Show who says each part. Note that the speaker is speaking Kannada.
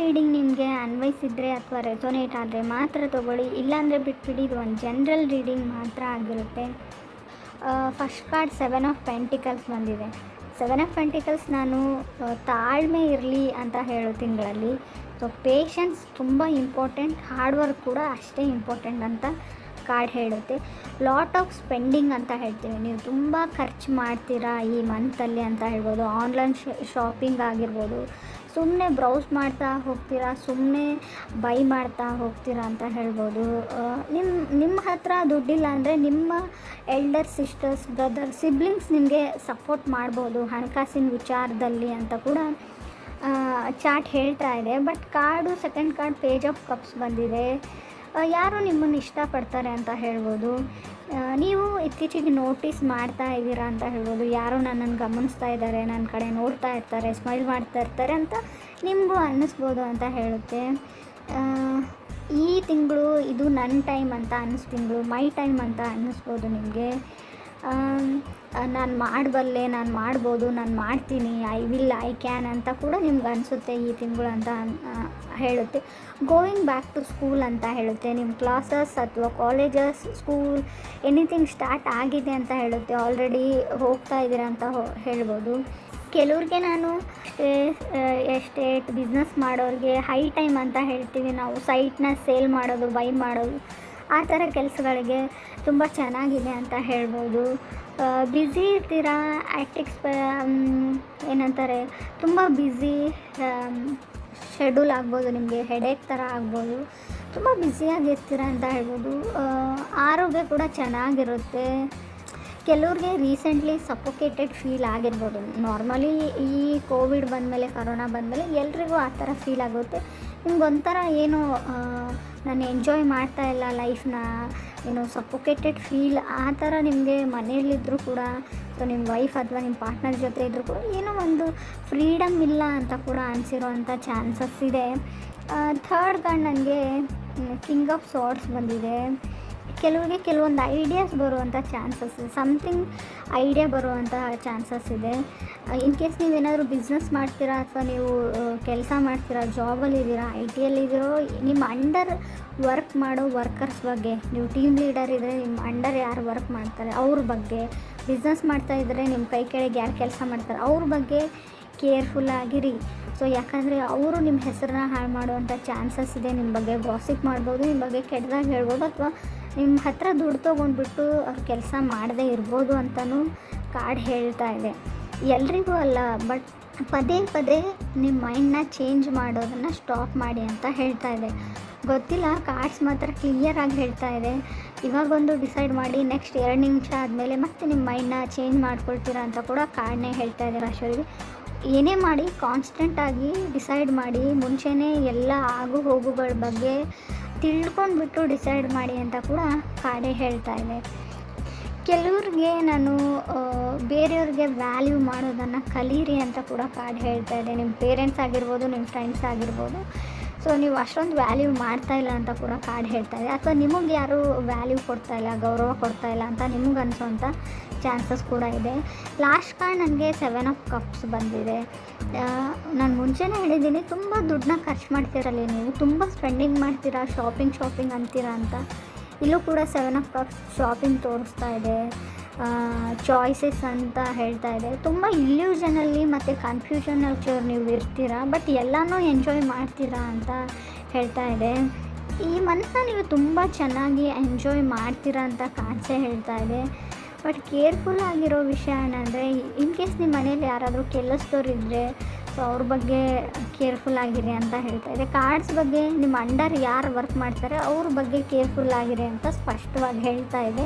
Speaker 1: ರೀಡಿಂಗ್ ನಿಮಗೆ ಅನ್ವಯಿಸಿದರೆ ಅಥವಾ ರೆಸೊನೇಟ್ ಆದರೆ ಮಾತ್ರ ತೊಗೊಳ್ಳಿ, ಇಲ್ಲಾಂದರೆ ಬಿಟ್ಬಿಡಿ. ಇದು ಒಂದು ಜನರಲ್ ರೀಡಿಂಗ್ ಮಾತ್ರ ಆಗಿರುತ್ತೆ. ಫಸ್ಟ್ ಕಾರ್ಡ್ 7 ಆಫ್ ಪೆಂಟಿಕಲ್ಸ್ ಬಂದಿದೆ. 7 ಆಫ್ ಪೆಂಟಿಕಲ್ಸ್ ನಾನು ತಾಳ್ಮೆ ಇರಲಿ ಅಂತ ಹೇಳೋ ತಿಂಗಳಲ್ಲಿ. ಸೊ ಪೇಷನ್ಸ್ ತುಂಬ ಇಂಪಾರ್ಟೆಂಟ್, ಹಾರ್ಡ್ ವರ್ಕ್ ಕೂಡ ಅಷ್ಟೇ ಇಂಪಾರ್ಟೆಂಟ್ ಅಂತ ಕಾರ್ಡ್ ಹೇಳುತ್ತೆ. ಲಾಟ್ ಆಫ್ ಸ್ಪೆಂಡಿಂಗ್ ಅಂತ ಹೇಳ್ತೀವಿ, ನೀವು ತುಂಬ ಖರ್ಚು ಮಾಡ್ತೀರಾ ಈ ಮಂತಲ್ಲಿ ಅಂತ ಹೇಳ್ಬೋದು. ಆನ್ಲೈನ್ ಶಾಪಿಂಗ್ ಆಗಿರ್ಬೋದು, ಸುಮ್ಮನೆ ಬ್ರೌಸ್ ಮಾಡ್ತಾ ಹೋಗ್ತೀರಾ, ಸುಮ್ಮನೆ ಬೈ ಮಾಡ್ತಾ ಹೋಗ್ತೀರಾ ಅಂತ ಹೇಳ್ಬೋದು. ನಿಮ್ಮ ಹತ್ರ ದುಡ್ಡಿಲ್ಲ ಅಂದರೆ ನಿಮ್ಮ ಎಲ್ಡರ್ ಸಿಸ್ಟರ್ಸ್, ಬ್ರದರ್, ಸಿಬ್ಲಿಂಗ್ಸ್ ನಿಮಗೆ ಸಪೋರ್ಟ್ ಮಾಡ್ಬೋದು ಹಣಕಾಸಿನ ವಿಚಾರದಲ್ಲಿ ಅಂತ ಕೂಡ ಚಾರ್ಟ್ ಹೇಳ್ತಾ ಇದೆ. But card second card page of cups ಬಂದಿದೆ. ಯಾರು ನಿಮ್ಮನ್ನು ಇಷ್ಟಪಡ್ತಾರೆ ಅಂತ ಹೇಳ್ಬೋದು. ನೀವು ಇತ್ತೀಚೆಗೆ ನೋಟಿಸ್ ಮಾಡ್ತಾ ಇದ್ದೀರಾ ಅಂತ ಹೇಳ್ಬೋದು. ಯಾರೋ ನನ್ನನ್ನು ಗಮನಿಸ್ತಾ ಇದ್ದಾರೆ, ನನ್ನ ಕಡೆ ನೋಡ್ತಾ ಇರ್ತಾರೆ, ಸ್ಮೈಲ್ ಮಾಡ್ತಾ ಇರ್ತಾರೆ ಅಂತ ನಿಮಗೂ ಅನ್ನಿಸ್ಬೋದು ಅಂತ ಹೇಳುತ್ತೆ. ಈ ತಿಂಗಳು ಇದು ನನ್ನ ಟೈಮ್ ಅಂತ ತಿಂಗಳು ಮೈ ಟೈಮ್ ಅಂತ ಅನ್ನಿಸ್ಬೋದು ನಿಮಗೆ. ನಾನು ಮಾಡಬಲ್ಲೆ, ನಾನು ಮಾಡ್ಬೋದು, ನಾನು ಮಾಡ್ತೀನಿ, ಐ ಕ್ಯಾನ್ ಅಂತ ಕೂಡ ನಿಮ್ಗೆ ಅನಿಸುತ್ತೆ ಈ ತಿಂಗಳು ಅಂತ ಹೇಳುತ್ತೆ. ಗೋಯಿಂಗ್ ಬ್ಯಾಕ್ ಟು ಸ್ಕೂಲ್ ಅಂತ ಹೇಳುತ್ತೆ. ನಿಮ್ಮ ಕ್ಲಾಸಸ್ ಅಥವಾ ಕಾಲೇಜಸ್, ಸ್ಕೂಲ್, ಎನಿಥಿಂಗ್ ಸ್ಟಾರ್ಟ್ ಆಗಿದೆ ಅಂತ ಹೇಳುತ್ತೆ. ಆಲ್ರೆಡಿ ಹೋಗ್ತಾ ಇದ್ದೀರಾ ಅಂತ ಹೇಳ್ಬೋದು. ಕೆಲವ್ರಿಗೆ ನಾನು ಎಸ್ಟೇಟ್ ಬಿಸ್ನೆಸ್ ಮಾಡೋರಿಗೆ ಹೈ ಟೈಮ್ ಅಂತ ಹೇಳ್ತೀವಿ ನಾವು. ಸೈಟ್ನ ಸೇಲ್ ಮಾಡೋದು, ಬೈ ಮಾಡೋದು, ಆ ಥರ ಕೆಲಸಗಳಿಗೆ ತುಂಬ ಚೆನ್ನಾಗಿದೆ ಅಂತ ಹೇಳ್ಬೋದು. ಬ್ಯುಸಿ ಇರ್ತೀರಾ, ಏನಂತಾರೆ, ತುಂಬ ಬ್ಯುಸಿ ಶೆಡ್ಯೂಲ್ ಆಗ್ಬೋದು, ನಿಮಗೆ ಹೆಡೇಕ್ ಥರ ಆಗ್ಬೋದು, ತುಂಬ ಬ್ಯುಸಿಯಾಗಿರ್ತೀರ ಅಂತ ಹೇಳ್ಬೋದು. ಆರೋಗ್ಯ ಕೂಡ ಚೆನ್ನಾಗಿರುತ್ತೆ. ಕೆಲವ್ರಿಗೆ ರೀಸೆಂಟ್ಲಿ ಸಫೋಕೇಟೆಡ್ ಫೀಲ್ ಆಗಿರ್ಬೋದು. ನಾರ್ಮಲಿ ಈ ಕೋವಿಡ್ ಬಂದಮೇಲೆ, ಕರೋನಾ ಬಂದಮೇಲೆ ಎಲ್ರಿಗೂ ಆ ಥರ ಫೀಲ್ ಆಗುತ್ತೆ. ನಿಮ್ಗೊಂಥರ ಏನೋ ನಾನು ಎಂಜಾಯ್ ಮಾಡ್ತಾ ಇಲ್ಲ ಲೈಫ್ನ, ಏನೋ ಸಫೋಕೇಟೆಡ್ ಫೀಲ್ ಆ ಥರ ನಿಮಗೆ ಮನೆಯಲ್ಲಿದ್ದರೂ ಕೂಡ, ಸೊ ನಿಮ್ಮ ವೈಫ್ ಅಥವಾ ನಿಮ್ಮ ಪಾರ್ಟ್ನರ್ ಜೊತೆ ಇದ್ದರೂ ಕೂಡ ಏನೋ ಒಂದು ಫ್ರೀಡಮ್ ಇಲ್ಲ ಅಂತ ಕೂಡ ಅನಿಸಿರೋವಂಥ ಚಾನ್ಸಸ್ ಇದೆ. ಥರ್ಡ್ ಕಾರ್ಡ್ ನನಗೆ ಕಿಂಗ್ ಆಫ್ ಸಾರ್ಡ್ಸ್ ಬಂದಿದೆ. ಕೆಲವರಿಗೆ ಕೆಲವೊಂದು ಐಡಿಯಾಸ್ ಬರುವಂಥ ಚಾನ್ಸಸ್ ಇದೆ, ಸಮಥಿಂಗ್ ಐಡಿಯಾ ಬರುವಂಥ ಚಾನ್ಸಸ್ ಇದೆ. ಇನ್ ಕೇಸ್ ನೀವೇನಾದರೂ ಬಿಸ್ನೆಸ್ ಮಾಡ್ತೀರಾ ಅಥವಾ ನೀವು ಕೆಲಸ ಮಾಡ್ತೀರಾ, ಜಾಬಲ್ಲಿದ್ದೀರಾ, ITಯಲ್ಲಿದ್ದೀರೋ, ನಿಮ್ಮ ಅಂಡರ್ ವರ್ಕ್ ಮಾಡೋ ವರ್ಕರ್ಸ್ ಬಗ್ಗೆ, ನೀವು ಟೀಮ್ ಲೀಡರ್ ಇದ್ದರೆ ನಿಮ್ಮ ಅಂಡರ್ ಯಾರು ವರ್ಕ್ ಮಾಡ್ತಾರೆ ಅವ್ರ ಬಗ್ಗೆ, ಬಿಸ್ನೆಸ್ ಮಾಡ್ತಾಯಿದ್ರೆ ನಿಮ್ಮ ಕೈ ಕೆಳಗೆ ಯಾರು ಕೆಲಸ ಮಾಡ್ತಾರೆ ಅವ್ರ ಬಗ್ಗೆ ಕೇರ್ಫುಲ್ಲಾಗಿರಿ. ಸೊ ಯಾಕಂದರೆ ಅವರು ನಿಮ್ಮ ಹೆಸರನ್ನ ಹಾಳು ಮಾಡುವಂಥ ಚಾನ್ಸಸ್ ಇದೆ. ನಿಮ್ಮ ಬಗ್ಗೆ ಗಾಸಿಪ್ ಮಾಡ್ಬೋದು, ನಿಮ್ಮ ಬಗ್ಗೆ ಕೆಟ್ಟದಾಗಿ ಹೇಳ್ಬೋದು, ಅಥವಾ ನಿಮ್ಮ ಹತ್ರ ದುಡ್ಡು ತೊಗೊಂಡ್ಬಿಟ್ಟು ಅವ್ರು ಕೆಲಸ ಮಾಡದೇ ಇರ್ಬೋದು ಅಂತಲೂ ಕಾರ್ಡ್ ಹೇಳ್ತಾ ಇದೆ. ಎಲ್ರಿಗೂ ಅಲ್ಲ, ಬಟ್ ಪದೇ ಪದೇ ನಿಮ್ಮ ಮೈಂಡನ್ನ ಚೇಂಜ್ ಮಾಡೋದನ್ನು ಸ್ಟಾಪ್ ಮಾಡಿ ಅಂತ ಹೇಳ್ತಾ ಇದೆ. ಗೊತ್ತಿಲ್ಲ, ಕಾರ್ಡ್ಸ್ ಮಾತ್ರ ಕ್ಲಿಯರಾಗಿ ಹೇಳ್ತಾ ಇದೆ. ಇವಾಗೊಂದು ಡಿಸೈಡ್ ಮಾಡಿ ನೆಕ್ಸ್ಟ್ 2 ನಿಮಿಷ ಆದಮೇಲೆ ಮತ್ತೆ ನಿಮ್ಮ ಮೈಂಡನ್ನ ಚೇಂಜ್ ಮಾಡ್ಕೊಳ್ತೀರಾ ಅಂತ ಕೂಡ ಕಾರ್ಡ್ನೇ ಹೇಳ್ತಾ ಇದೆ ರಾಶಿಯವರಿಗೆ. ಏನೇ ಮಾಡಿ ಕಾನ್ಸ್ಟೆಂಟಾಗಿ ಡಿಸೈಡ್ ಮಾಡಿ, ಮುಂಚೆನೇ ಎಲ್ಲ ಆಗು ಹೋಗುಗಳ ಬಗ್ಗೆ ತಿಳ್ಕೊಂಡ್ಬಿಟ್ಟು ಡಿಸೈಡ್ ಮಾಡಿ ಅಂತ ಕೂಡ ಕಾರ್ಡೇ ಹೇಳ್ತಾ ಇದೆ. ಕೆಲವ್ರಿಗೆ ನಾನು ಬೇರೆಯವ್ರಿಗೆ ವ್ಯಾಲ್ಯೂ ಮಾಡೋದನ್ನು ಕಲೀರಿ ಅಂತ ಕೂಡ ಕಾರ್ಡ್ ಹೇಳ್ತಾ ಇದೆ. ನಿಮ್ಮ ಪೇರೆಂಟ್ಸ್ ಆಗಿರ್ಬೋದು, ನಿಮ್ಮ ಫ್ರೆಂಡ್ಸ್ ಆಗಿರ್ಬೋದು, ಸೊ ನೀವು ಅಷ್ಟೊಂದು ವ್ಯಾಲ್ಯೂ ಮಾಡ್ತಾಯಿಲ್ಲ ಅಂತ ಕೂಡ ಕಾರ್ಡ್ ಹೇಳ್ತಾ ಇದೆ. ಅಥವಾ ನಿಮಗೆ ಯಾರೂ ವ್ಯಾಲ್ಯೂ ಕೊಡ್ತಾಯಿಲ್ಲ, ಗೌರವ ಕೊಡ್ತಾಯಿಲ್ಲ ಅಂತ ನಿಮಗೆ ಅನಿಸೋಂಥ ಚಾನ್ಸಸ್ ಕೂಡ ಇದೆ. ಲಾಸ್ಟ್ ಕಾರ್ಡ್ ನನಗೆ 7 ಆಫ್ ಕಪ್ಸ್ ಬಂದಿದೆ. ನಾನು ಮುಂಚೆನೇ ಹೇಳಿದ್ದೀನಿ, ತುಂಬ ದುಡ್ಡನ್ನ ಖರ್ಚು ಮಾಡ್ತೀರಲ್ಲಿ ನೀವು, ತುಂಬ ಸ್ಪೆಂಡಿಂಗ್ ಮಾಡ್ತೀರಾ, ಶಾಪಿಂಗ್ ಅಂತೀರಾ ಅಂತ. ಇಲ್ಲೂ ಕೂಡ 7 ಆಫ್ ಕಪ್ಸ್ ಶಾಪಿಂಗ್ ತೋರಿಸ್ತಾ ಇದೆ, ಚಾಯ್ಸಸ್ ಅಂತ ಹೇಳ್ತಾ ಇದೆ. ತುಂಬ ಇಲ್ಯೂಷನಲ್ಲಿ ಮತ್ತು ಕನ್ಫ್ಯೂಷನಲ್ಲಿ ನೀವು ಇರ್ತೀರಾ, ಬಟ್ ಎಲ್ಲನೂ ಎಂಜಾಯ್ ಮಾಡ್ತೀರಾ ಅಂತ ಹೇಳ್ತಾ ಇದೆ. ಈ ಮಂತ್ನ ನೀವು ತುಂಬ ಚೆನ್ನಾಗಿ ಎಂಜಾಯ್ ಮಾಡ್ತೀರಾ ಅಂತ ಕಾರ್ಡ್ಸೇ ಹೇಳ್ತಾ ಇದೆ. ಬಟ್ ಕೇರ್ಫುಲ್ ಆಗಿರೋ ವಿಷಯ ಏನಂದರೆ, ಇನ್ ಕೇಸ್ ನಿಮ್ಮ ಮನೇಲಿ ಯಾರಾದರೂ ಕೆಲಸದವ್ರು ಇದ್ದರೆ ಸೊ ಅವ್ರ ಬಗ್ಗೆ ಕೇರ್ಫುಲ್ ಆಗಿರಿ ಅಂತ ಹೇಳ್ತಾ ಇದೆ. ಕಾರ್ಡ್ಸ್ ಬಗ್ಗೆ ನಿಮ್ಮ ಅಂಡರ್ ಯಾರು ವರ್ಕ್ ಮಾಡ್ತಾರೆ ಅವ್ರ ಬಗ್ಗೆ ಕೇರ್ಫುಲ್ ಆಗಿರಿ ಅಂತ ಸ್ಪಷ್ಟವಾಗಿ ಹೇಳ್ತಾ ಇದೆ.